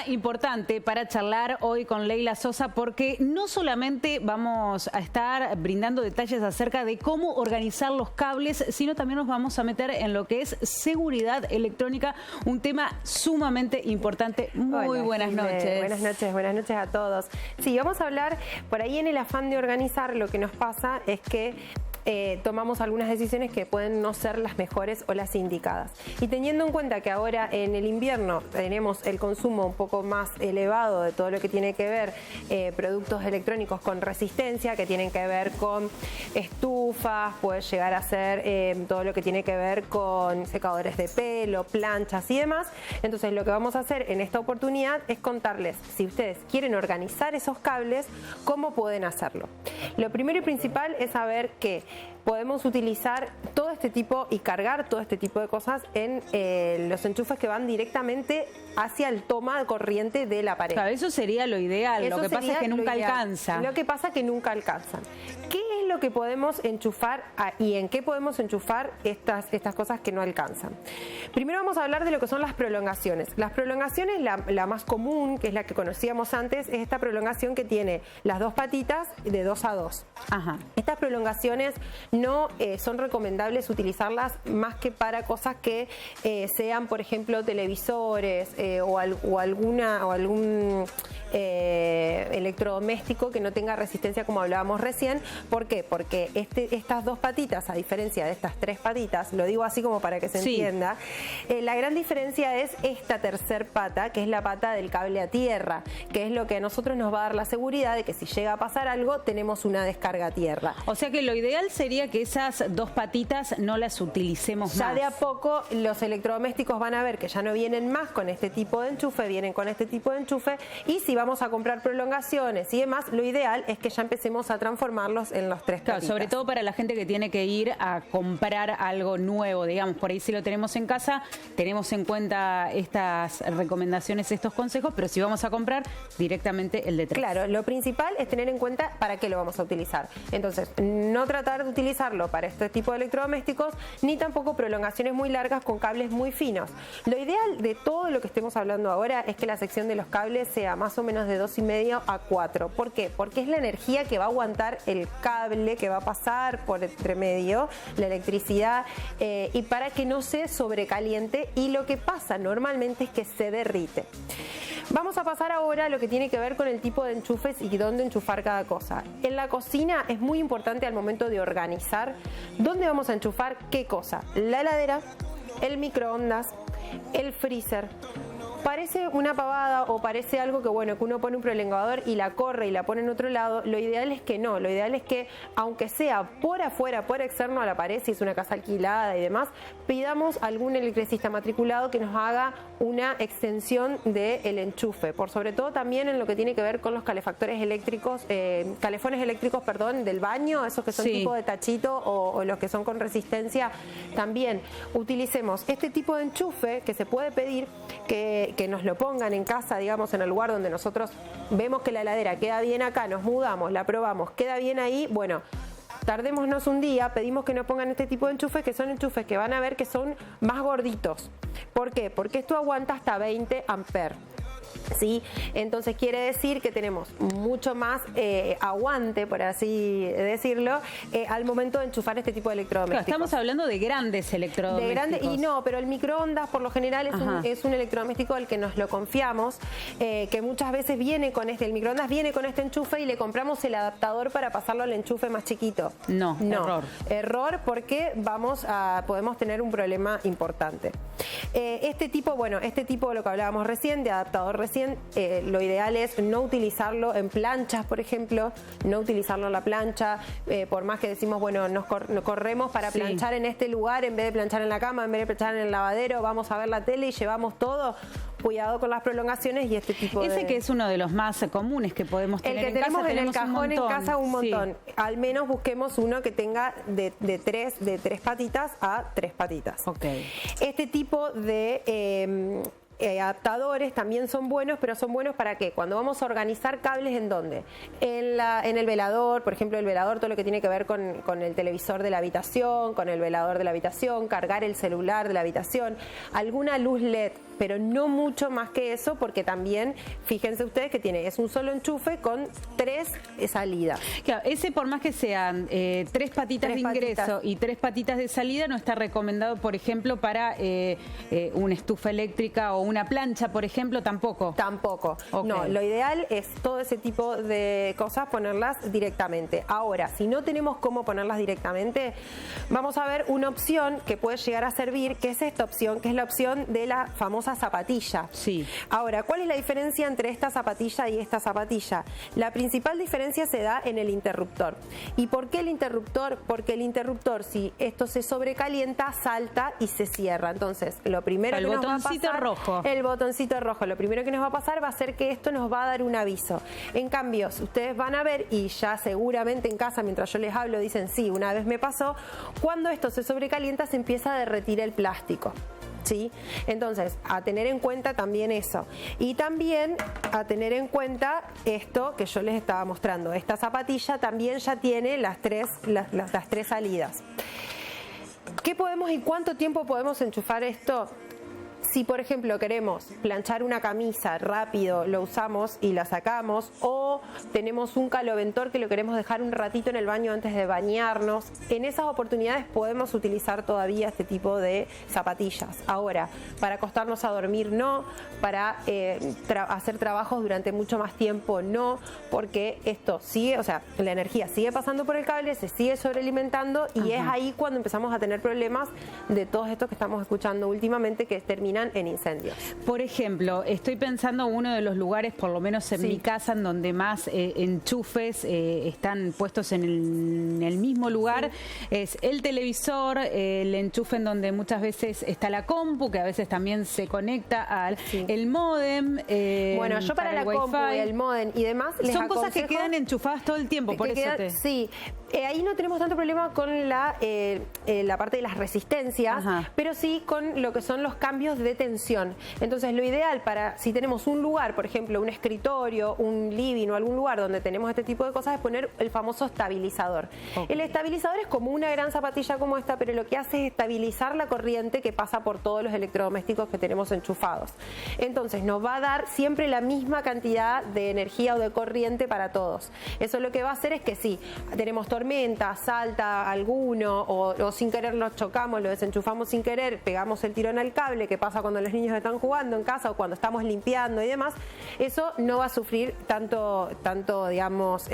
importante para charlar hoy con Leila Sosa, porque no solamente vamos a estar brindando detalles acerca de cómo organizar los cables, sino también nos vamos a meter en lo que es seguridad electrónica, un tema sumamente importante. Muy buenas noches. Buenas noches a todos. Sí, vamos a hablar por ahí en el afán de organizar. Lo que nos pasa es que tomamos algunas decisiones que pueden no ser las mejores o las indicadas. Y teniendo en cuenta que ahora en el invierno tenemos el consumo un poco más elevado de todo lo que tiene que ver productos electrónicos con resistencia, que tienen que ver con estufas, puede llegar a ser todo lo que tiene que ver con secadores de pelo, planchas y demás. Entonces lo que vamos a hacer en esta oportunidad es contarles, si ustedes quieren organizar esos cables, cómo pueden hacerlo. Lo primero y principal es saber que podemos utilizar todo este tipo y cargar todo este tipo de cosas en los enchufes que van directamente hacia el toma de corriente de la pared. Claro, eso sería lo ideal, lo que pasa es que nunca alcanza. Lo que pasa es que nunca alcanzan. ¿Qué es lo que podemos enchufar y en qué podemos enchufar estas cosas que no alcanzan? Primero vamos a hablar de lo que son las prolongaciones. Las prolongaciones, la más común, que es la que conocíamos antes, es esta prolongación que tiene las dos patitas de 2 a 2. Ajá. Estas prolongaciones no son recomendables utilizarlas más que para cosas que sean, por ejemplo, televisores o algún electrodoméstico que no tenga resistencia, como hablábamos recién. ¿Por qué? Porque estas dos patitas, a diferencia de estas 3 patitas, lo digo así como para que se entienda, la gran diferencia es esta tercer pata, que es la pata del cable a tierra, que es lo que a nosotros nos va a dar la seguridad de que si llega a pasar algo, tenemos una descarga a tierra. O sea que lo ideal sería que esas 2 patitas no las utilicemos más. Ya de a poco los electrodomésticos van a ver que ya no vienen más con este tipo de enchufe, vienen con este tipo de enchufe, y si vamos a comprar prolongaciones y demás, lo ideal es que ya empecemos a transformarlos en los 3 patitas. Sobre todo para la gente que tiene que ir a comprar algo nuevo, digamos, por ahí si lo tenemos en casa, tenemos en cuenta estas recomendaciones, estos consejos, pero si vamos a comprar directamente el de 3. Claro, lo principal es tener en cuenta para qué lo vamos a utilizar. Entonces, no tratar de utilizarlo para este tipo de electrodomésticos, ni tampoco prolongaciones muy largas con cables muy finos. Lo ideal de todo lo que estemos hablando ahora es que la sección de los cables sea más o menos de 2,5 a 4. ¿Por qué? Porque es la energía que va a aguantar el cable, que va a pasar por entre medio, la electricidad, y para que no se sobrecaliente, y lo que pasa normalmente es que se derrite. Vamos a pasar ahora a lo que tiene que ver con el tipo de enchufes y dónde enchufar cada cosa. En la cocina es muy importante al momento de organizar dónde vamos a enchufar qué cosa. La heladera, el microondas, el freezer. Parece una pavada o parece algo que bueno, que uno pone un prolongador y la corre y la pone en otro lado. Lo ideal es que no, lo ideal es que aunque sea por afuera, por externo a la pared, si es una casa alquilada y demás, pidamos a algún electricista matriculado que nos haga una extensión del enchufe, por sobre todo también en lo que tiene que ver con los calefactores eléctricos, calefones eléctricos, perdón, del baño, esos que son tipo de tachito o los que son con resistencia. También utilicemos este tipo de enchufe que se puede pedir que nos lo pongan en casa, digamos, en el lugar donde nosotros vemos que la heladera queda bien acá, nos mudamos, la probamos, queda bien ahí, bueno, tardémonos un día, pedimos que nos pongan este tipo de enchufes, que son enchufes que van a ver que son más gorditos. ¿Por qué? Porque esto aguanta hasta 20 amperes. ¿Sí? Entonces quiere decir que tenemos mucho más aguante, por así decirlo, al momento de enchufar este tipo de electrodomésticos. Claro, estamos hablando de grandes electrodomésticos. Pero el microondas por lo general es un electrodoméstico al que nos lo confiamos, que muchas veces viene con el microondas viene con este enchufe y le compramos el adaptador para pasarlo al enchufe más chiquito. No, error. Error, porque podemos tener un problema importante. Este tipo, lo que hablábamos recién, de adaptador lo ideal es no utilizarlo en planchas, por ejemplo, no utilizarlo en la plancha, por más que decimos, bueno, nos corremos para planchar en este lugar, en vez de planchar en la cama, en vez de planchar en el lavadero, vamos a ver la tele y llevamos todo. Cuidado con las prolongaciones y este tipo Ese que es uno de los más comunes que podemos tener en casa. El que tenemos en el cajón en casa un montón. Sí. Al menos busquemos uno que tenga de tres patitas a 3 patitas. Ok. Este tipo de adaptadores también son buenos, pero son buenos para qué? Cuando vamos a organizar cables, ¿en dónde? En el velador, por ejemplo, el velador, todo lo que tiene que ver con el televisor de la habitación, con el velador de la habitación, cargar el celular de la habitación, alguna luz LED, pero no mucho más que eso, porque también, fíjense ustedes que es un solo enchufe con 3 salidas. Claro, ese por más que sean 3 patitas de ingreso y 3 patitas de salida, no está recomendado, por ejemplo, para una estufa eléctrica o una plancha, por ejemplo, tampoco. Tampoco. Okay. No, lo ideal es todo ese tipo de cosas ponerlas directamente. Ahora, si no tenemos cómo ponerlas directamente, vamos a ver una opción que puede llegar a servir, que es esta opción, que es la opción de la famosa zapatilla. Sí. Ahora, ¿cuál es la diferencia entre esta zapatilla y esta zapatilla? La principal diferencia se da en el interruptor. ¿Y por qué el interruptor? Porque el interruptor, si esto se sobrecalienta, salta y se cierra. Entonces, lo primero que nos va a pasar, rojo. El botoncito rojo. Lo primero que nos va a pasar va a ser que esto nos va a dar un aviso. En cambio, ustedes van a ver, y ya seguramente en casa, mientras yo les hablo, dicen, sí, una vez me pasó, cuando esto se sobrecalienta se empieza a derretir el plástico. ¿Sí? Entonces, a tener en cuenta también eso. Y también a tener en cuenta esto que yo les estaba mostrando. Esta zapatilla también ya tiene las tres salidas. ¿Qué podemos y cuánto tiempo podemos enchufar esto? Si, por ejemplo, queremos planchar una camisa rápido, lo usamos y la sacamos, o tenemos un caloventor que lo queremos dejar un ratito en el baño antes de bañarnos, en esas oportunidades podemos utilizar todavía este tipo de zapatillas. Ahora, para acostarnos a dormir no, para hacer trabajos durante mucho más tiempo no, porque esto sigue, o sea, la energía sigue pasando por el cable, se sigue sobrealimentando y es ahí cuando empezamos a tener problemas de todos estos que estamos escuchando últimamente que terminan en incendios. Por ejemplo, estoy pensando uno de los lugares, por lo menos en mi casa, en donde más enchufes están puestos en el mismo lugar, es el televisor, el enchufe en donde muchas veces está la compu, que a veces también se conecta al el módem. Bueno, yo para la compu y el módem y demás les son cosas aconsejo, que quedan enchufadas todo el tiempo, por eso Sí, ahí no tenemos tanto problema con la parte de las resistencias, pero sí con lo que son los cambios de tensión. Entonces, lo ideal para, si tenemos un lugar, por ejemplo, un escritorio, un living o algún lugar donde tenemos este tipo de cosas, es poner el famoso estabilizador. El estabilizador es como una gran zapatilla como esta, pero lo que hace es estabilizar la corriente que pasa por todos los electrodomésticos que tenemos enchufados. Entonces, nos va a dar siempre la misma cantidad de energía o de corriente para todos. Eso lo que va a hacer es que si tenemos tormenta, salta alguno o sin querer los chocamos, lo desenchufamos sin querer, pegamos el tirón al cable, que pasa cuando los niños están jugando en casa o cuando estamos limpiando y demás, eso no va a sufrir tanto digamos,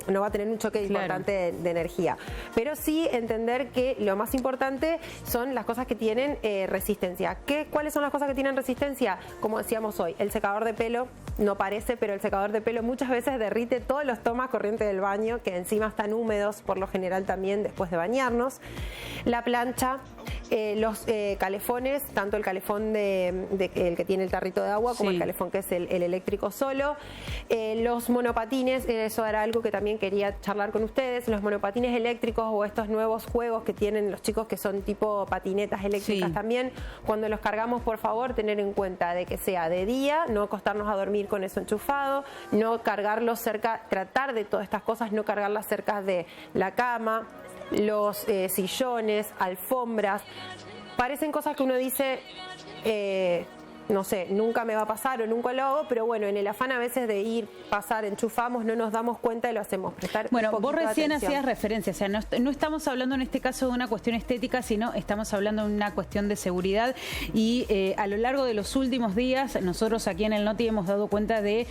no va a tener un choque importante de energía. Pero sí entender que lo más importante son las cosas que tienen resistencia. ¿Cuáles son las cosas que tienen resistencia? Como decíamos hoy, el secador de pelo, no parece, pero el secador de pelo muchas veces derrite todos los tomas corriente del baño, que encima están húmedos por lo general también después de bañarnos. La plancha, los calefones, tanto el calefón el que tiene el tarrito de agua como el calefón que es el eléctrico solo. Los monopatines, eso era algo que también quería charlar con ustedes, los monopatines eléctricos o estos nuevos juegos que tienen los chicos que son tipo patinetas eléctricas también, cuando los cargamos, por favor, tener en cuenta de que sea de día, no acostarnos a dormir con eso enchufado, no cargarlos cerca, tratar de todas estas cosas, no cargarlas cerca de la cama, los sillones, alfombras. Parecen cosas que uno dice, no sé, nunca me va a pasar o nunca lo hago, pero bueno, en el afán a veces de ir, pasar, enchufamos, no nos damos cuenta y lo hacemos. Bueno, vos recién hacías referencia, o sea, no estamos hablando en este caso de una cuestión estética, sino estamos hablando de una cuestión de seguridad y a lo largo de los últimos días nosotros aquí en el Noti hemos dado cuenta de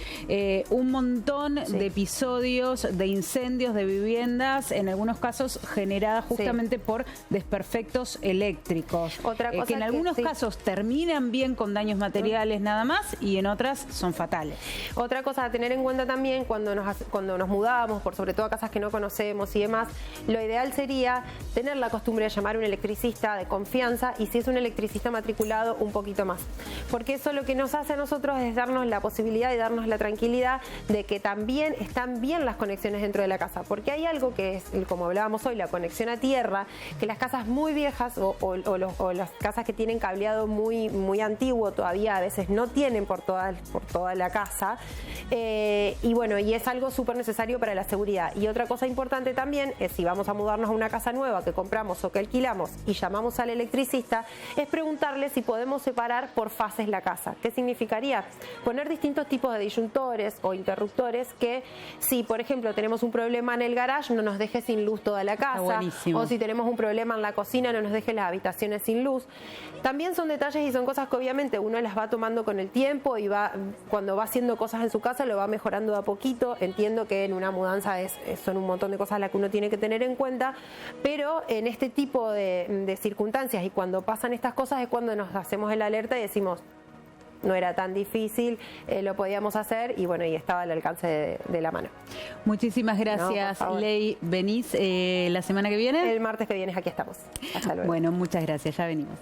un montón de episodios de incendios de viviendas, en algunos casos generadas justamente por desperfectos eléctricos. Otra cosa que en algunos casos terminan bien con daños materiales nada más y en otras son fatales. Otra cosa a tener en cuenta también cuando nos mudamos, por sobre todo a casas que no conocemos y demás, lo ideal sería tener la costumbre de llamar a un electricista de confianza y si es un electricista matriculado un poquito más, porque eso lo que nos hace a nosotros es darnos la posibilidad y darnos la tranquilidad de que también están bien las conexiones dentro de la casa, porque hay algo que es, como hablábamos hoy, la conexión a tierra, que las casas muy viejas o las casas que tienen cableado muy antiguo todavía todavía a veces no tienen por toda la casa. Y bueno, y es algo súper necesario para la seguridad. Y otra cosa importante también es, si vamos a mudarnos a una casa nueva que compramos o que alquilamos y llamamos al electricista, es preguntarle si podemos separar por fases la casa. ¿Qué significaría? Poner distintos tipos de disyuntores o interruptores que, si por ejemplo tenemos un problema en el garage, no nos deje sin luz toda la casa, o si tenemos un problema en la cocina, no nos deje las habitaciones sin luz. También son detalles y son cosas que obviamente uno las va tomando con el tiempo y cuando va haciendo cosas en su casa lo va mejorando de a poquito. Entiendo que en una mudanza son un montón de cosas las que uno tiene que tener en cuenta, pero en este tipo de circunstancias y cuando pasan estas cosas es cuando nos hacemos el alerta y decimos, no era tan difícil, lo podíamos hacer y bueno, y estaba al alcance de la mano. Muchísimas gracias, no, Ley. ¿Venís la semana que viene? El martes que viene aquí estamos. Hasta luego. Bueno, muchas gracias, ya venimos.